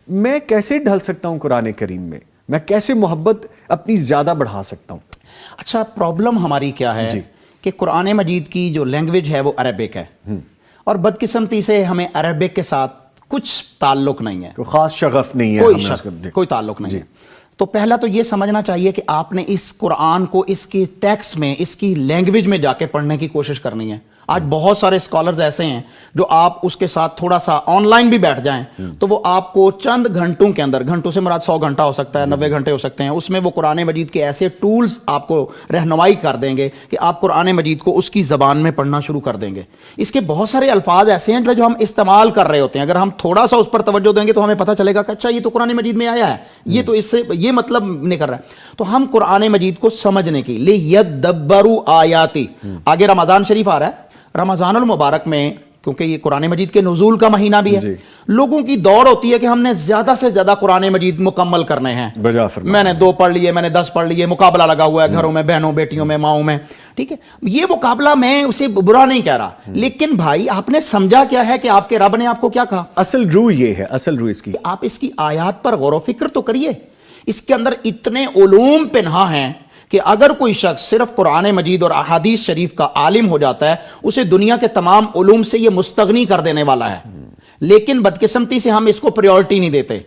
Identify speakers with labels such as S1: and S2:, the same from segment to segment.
S1: میں کیسے ڈھل سکتا ہوں قرآن کریم میں کیسے محبت اپنی زیادہ بڑھا سکتا ہوں؟
S2: اچھا، پرابلم ہماری کیا ہے کہ قرآن مجید کی جو لینگویج ہے وہ عربک ہے، اور بدقسمتی سے ہمیں عربک کے ساتھ کچھ تعلق نہیں ہے،
S1: کوئی خاص شغف نہیں ہے،
S2: کوئی تعلق نہیں ہے۔ تو پہلا تو یہ سمجھنا چاہیے کہ آپ نے اس قرآن کو اس کی ٹیکسٹ میں، اس کی لینگویج میں جا کے پڑھنے کی کوشش کرنی ہے۔ آج بہت سارے اسکالرز ایسے ہیں جو آپ اس کے ساتھ تھوڑا سا آن لائن بھی بیٹھ جائیں تو وہ آپ کو چند گھنٹوں کے اندر، گھنٹوں سے مراد 100 گھنٹہ ہو سکتا ہے، 90 گھنٹے ہو سکتے ہیں، اس میں وہ قرآن مجید کے ایسے ٹولز آپ کو رہنمائی کر دیں گے کہ آپ قرآن مجید کو اس کی زبان میں پڑھنا شروع کر دیں گے۔ اس کے بہت سارے الفاظ ایسے ہیں جو ہم استعمال کر رہے ہوتے ہیں، اگر ہم تھوڑا سا اس پر توجہ دیں گے تو ہمیں پتہ چلے گا کہ اچھا یہ تو قرآن مجید میں آیا ہے، یہ تو اس سے یہ مطلب نہیں کر رہا ہے۔ تو ہم قرآن مجید کو سمجھنے کی لیدبروا آیاتی، آگے رمضان شریف آ رہا ہے، رمضان المبارک میں کیونکہ یہ قرآن مجید کے نزول کا مہینہ بھی ہے، لوگوں کی دوڑ ہوتی ہے کہ ہم نے زیادہ سے زیادہ قرآن مجید مکمل کرنے ہیں۔ میں نے 2 پڑھ لیے، میں نے 10 پڑھ لیے، مقابلہ لگا ہوا ہے گھروں میں، بہنوں بیٹیوں میں، ماؤں میں، ٹھیک ہے، یہ مقابلہ میں اسے برا نہیں کہہ رہا، لیکن بھائی آپ نے سمجھا کیا ہے کہ آپ کے رب نے آپ کو کیا کہا؟
S1: اصل روح یہ ہے، اصل روح اس کی،
S2: آپ اس کی آیات پر غور و فکر تو کریے۔ اس کے اندر اتنے علوم پنہا ہیں کہ اگر کوئی شخص صرف قرآن مجید اور احادیث شریف کا عالم ہو جاتا ہے، اسے دنیا کے تمام علوم سے یہ مستغنی کر دینے والا ہے، لیکن بدقسمتی سے ہم اس کو پریورٹی نہیں دیتے۔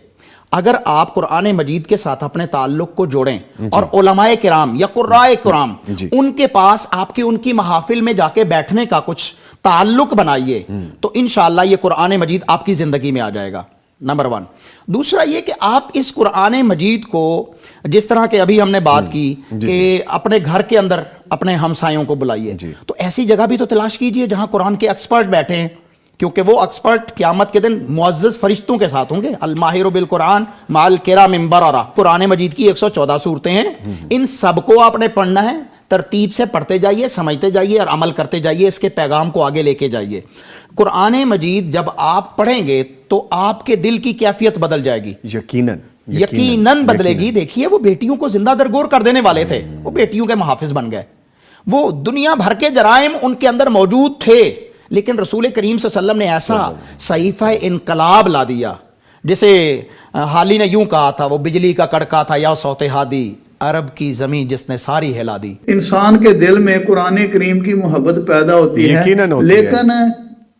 S2: اگر آپ قرآن مجید کے ساتھ اپنے تعلق کو جوڑیں اور علماء کرام یا قراء کرام ان کے پاس آپ کی ان کی محافل میں جا کے بیٹھنے کا کچھ تعلق بنائیے تو انشاءاللہ یہ قرآن مجید آپ کی زندگی میں آ جائے گا، نمبر 1۔ دوسرا یہ کہ آپ اس قرآن مجید کو جس طرح کہ ابھی ہم نے بات کی کہ اپنے گھر کے اندر اپنے ہمسایوں کو بلائیے، تو ایسی جگہ بھی تو تلاش کیجئے جہاں قرآن کے ایکسپرٹ بیٹھے ہیں، کیونکہ وہ ایکسپرٹ قیامت کے دن معزز فرشتوں کے ساتھ ہوں گے۔ الماہر بالقرآن مع الکرام بررہ، قرآن مجید کی 114 صورتیں ہیں، ان سب کو آپ نے پڑھنا ہے، ترتیب سے پڑھتے جائیے، سمجھتے جائیے اور عمل کرتے جائیے، اس کے پیغام کو آگے لے کے جائیے۔ قرآن مجید جب آپ پڑھیں گے تو آپ کے دل کی کیفیت بدل جائے گی، یقیناً بدلے گی۔ دیکھیے وہ بیٹیوں کو زندہ درگور کر دینے والے تھے، وہ بیٹیوں کے محافظ بن گئے، وہ دنیا بھر کے جرائم ان کے اندر موجود تھے، لیکن رسول کریم صلی اللہ علیہ وسلم نے ایسا صحیفہ انقلاب لا دیا، جسے حالی نے یوں کہا تھا، وہ بجلی کا کڑکا تھا یا صوت ہادی، عرب کی زمین جس نے ساری ہلا دی۔
S3: انسان کے دل میں قرآن کریم کی محبت پیدا ہوتی ہے،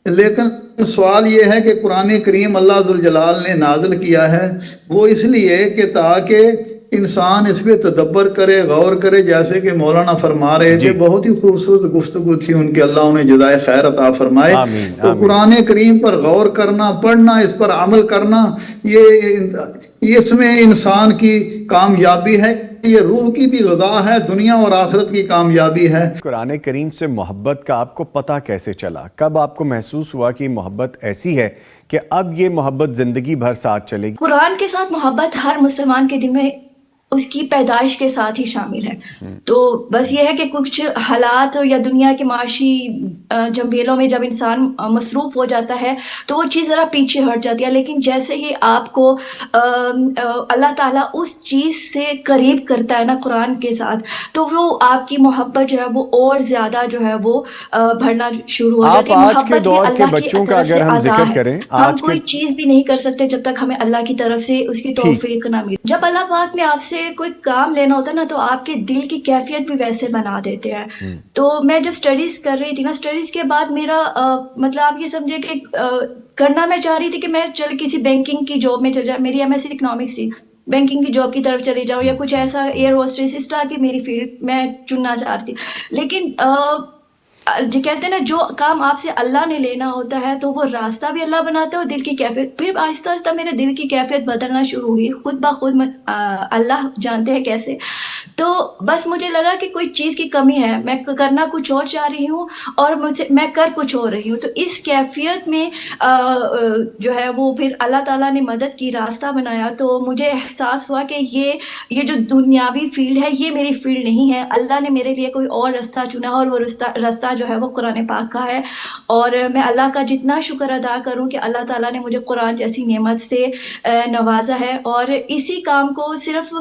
S3: لیکن سوال یہ ہے کہ قرآن کریم اللہ ذوالجلال نے نازل کیا ہے وہ اس لیے کہ تاکہ انسان اس پہ تدبر کرے، غور کرے، جیسے کہ مولانا فرما رہے تھے، بہت ہی خوبصورت گفتگو تھی ان کے، اللہ انہیں جزائے خیر عطا فرمائے۔ تو قرآن کریم پر غور کرنا، پڑھنا، اس پر عمل کرنا، یہ اس میں انسان کی کامیابی ہے، یہ روح کی بھی غذا ہے، دنیا اور آخرت کی کامیابی ہے۔
S1: قرآن کریم سے محبت کا آپ کو پتہ کیسے چلا؟ کب آپ کو محسوس ہوا کہ محبت ایسی ہے کہ اب یہ محبت زندگی بھر ساتھ چلے گی؟
S4: قرآن کے ساتھ محبت ہر مسلمان کے دل میں اس کی پیدائش کے ساتھ ہی شامل ہے، تو بس یہ ہے کہ کچھ حالات یا دنیا کے معاشی جنبیلوں میں جب انسان مصروف ہو جاتا ہے تو وہ چیز ذرا پیچھے ہٹ جاتی ہے، لیکن جیسے ہی آپ کو اللہ تعالیٰ اس چیز سے قریب کرتا ہے نا قرآن کے ساتھ، تو وہ آپ کی محبت جو ہے وہ اور زیادہ جو ہے وہ بڑھنا شروع ہو جاتی ہے۔ محبت بھی اللہ کی طرف سے عطا ہے، ہم کوئی چیز بھی نہیں کر سکتے جب تک ہمیں اللہ کی طرف سے اس کی توفیق نہ ملے۔ جب اللہ پاک نے آپ سے کوئی کام لینا ہوتا ہے نا تو آپ کے دل کی کیفیت بھی ویسے بنا دیتے ہیں۔ تو میں جب سٹڈیز کر رہی تھی نا، سٹڈیز کے بعد میرا مطلب آپ یہ سمجھے کہ کرنا میں چاہ رہی تھی کہ میں چل کسی بینکنگ کی جاب میں چل جاؤں، میری ایم ایس سی اکنامکس تھی، بینکنگ کی جاب کی طرف چلی جاؤں یا کچھ ایسا، ایئر ہوسٹس، اس طرح کی میری فیلڈ میں چننا چاہ رہی تھی، لیکن جو کہتے ہیں نا جو کام آپ سے اللہ نے لینا ہوتا ہے تو وہ راستہ بھی اللہ بناتا ہے اور دل کی کیفیت، پھر آہستہ آہستہ میرے دل کی کیفیت بدلنا شروع ہوئی خود بخود، اللہ جانتے ہیں کیسے۔ تو بس مجھے لگا کہ کوئی چیز کی کمی ہے، میں کرنا کچھ اور چاہ رہی ہوں اور میں کر کچھ اور رہی ہوں، تو اس کیفیت میں جو ہے وہ پھر اللہ تعالیٰ نے مدد کی، راستہ بنایا، تو مجھے احساس ہوا کہ یہ جو دنیاوی فیلڈ ہے یہ میری فیلڈ نہیں ہے، اللہ نے میرے لیے کوئی اور راستہ چنا اور وہ راستہ جو ہے وہ قرآن پاک کا ہے، اور میں اللہ کا جتنا شکر ادا کروں کہ اللہ تعالیٰ نے مجھے قرآن جیسی نعمت سے نوازا ہے، اور اسی کام کو صرف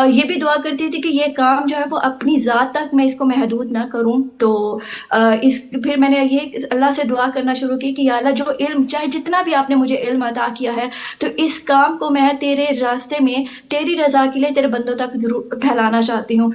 S4: یہ بھی دعا کرتی تھی کہ یہ کام جو ہے وہ اپنی ذات تک میں اس کو محدود نہ کروں. تو پھر میں نے یہ اللہ سے دعا کرنا شروع کی کہ یا اللہ، جو علم چاہے جتنا بھی آپ نے مجھے علم عطا کیا ہے، تو اس کام کو میں تیرے راستے میں تیری رضا کے لیے تیرے بندوں تک ضرور پھیلانا چاہتی ہوں.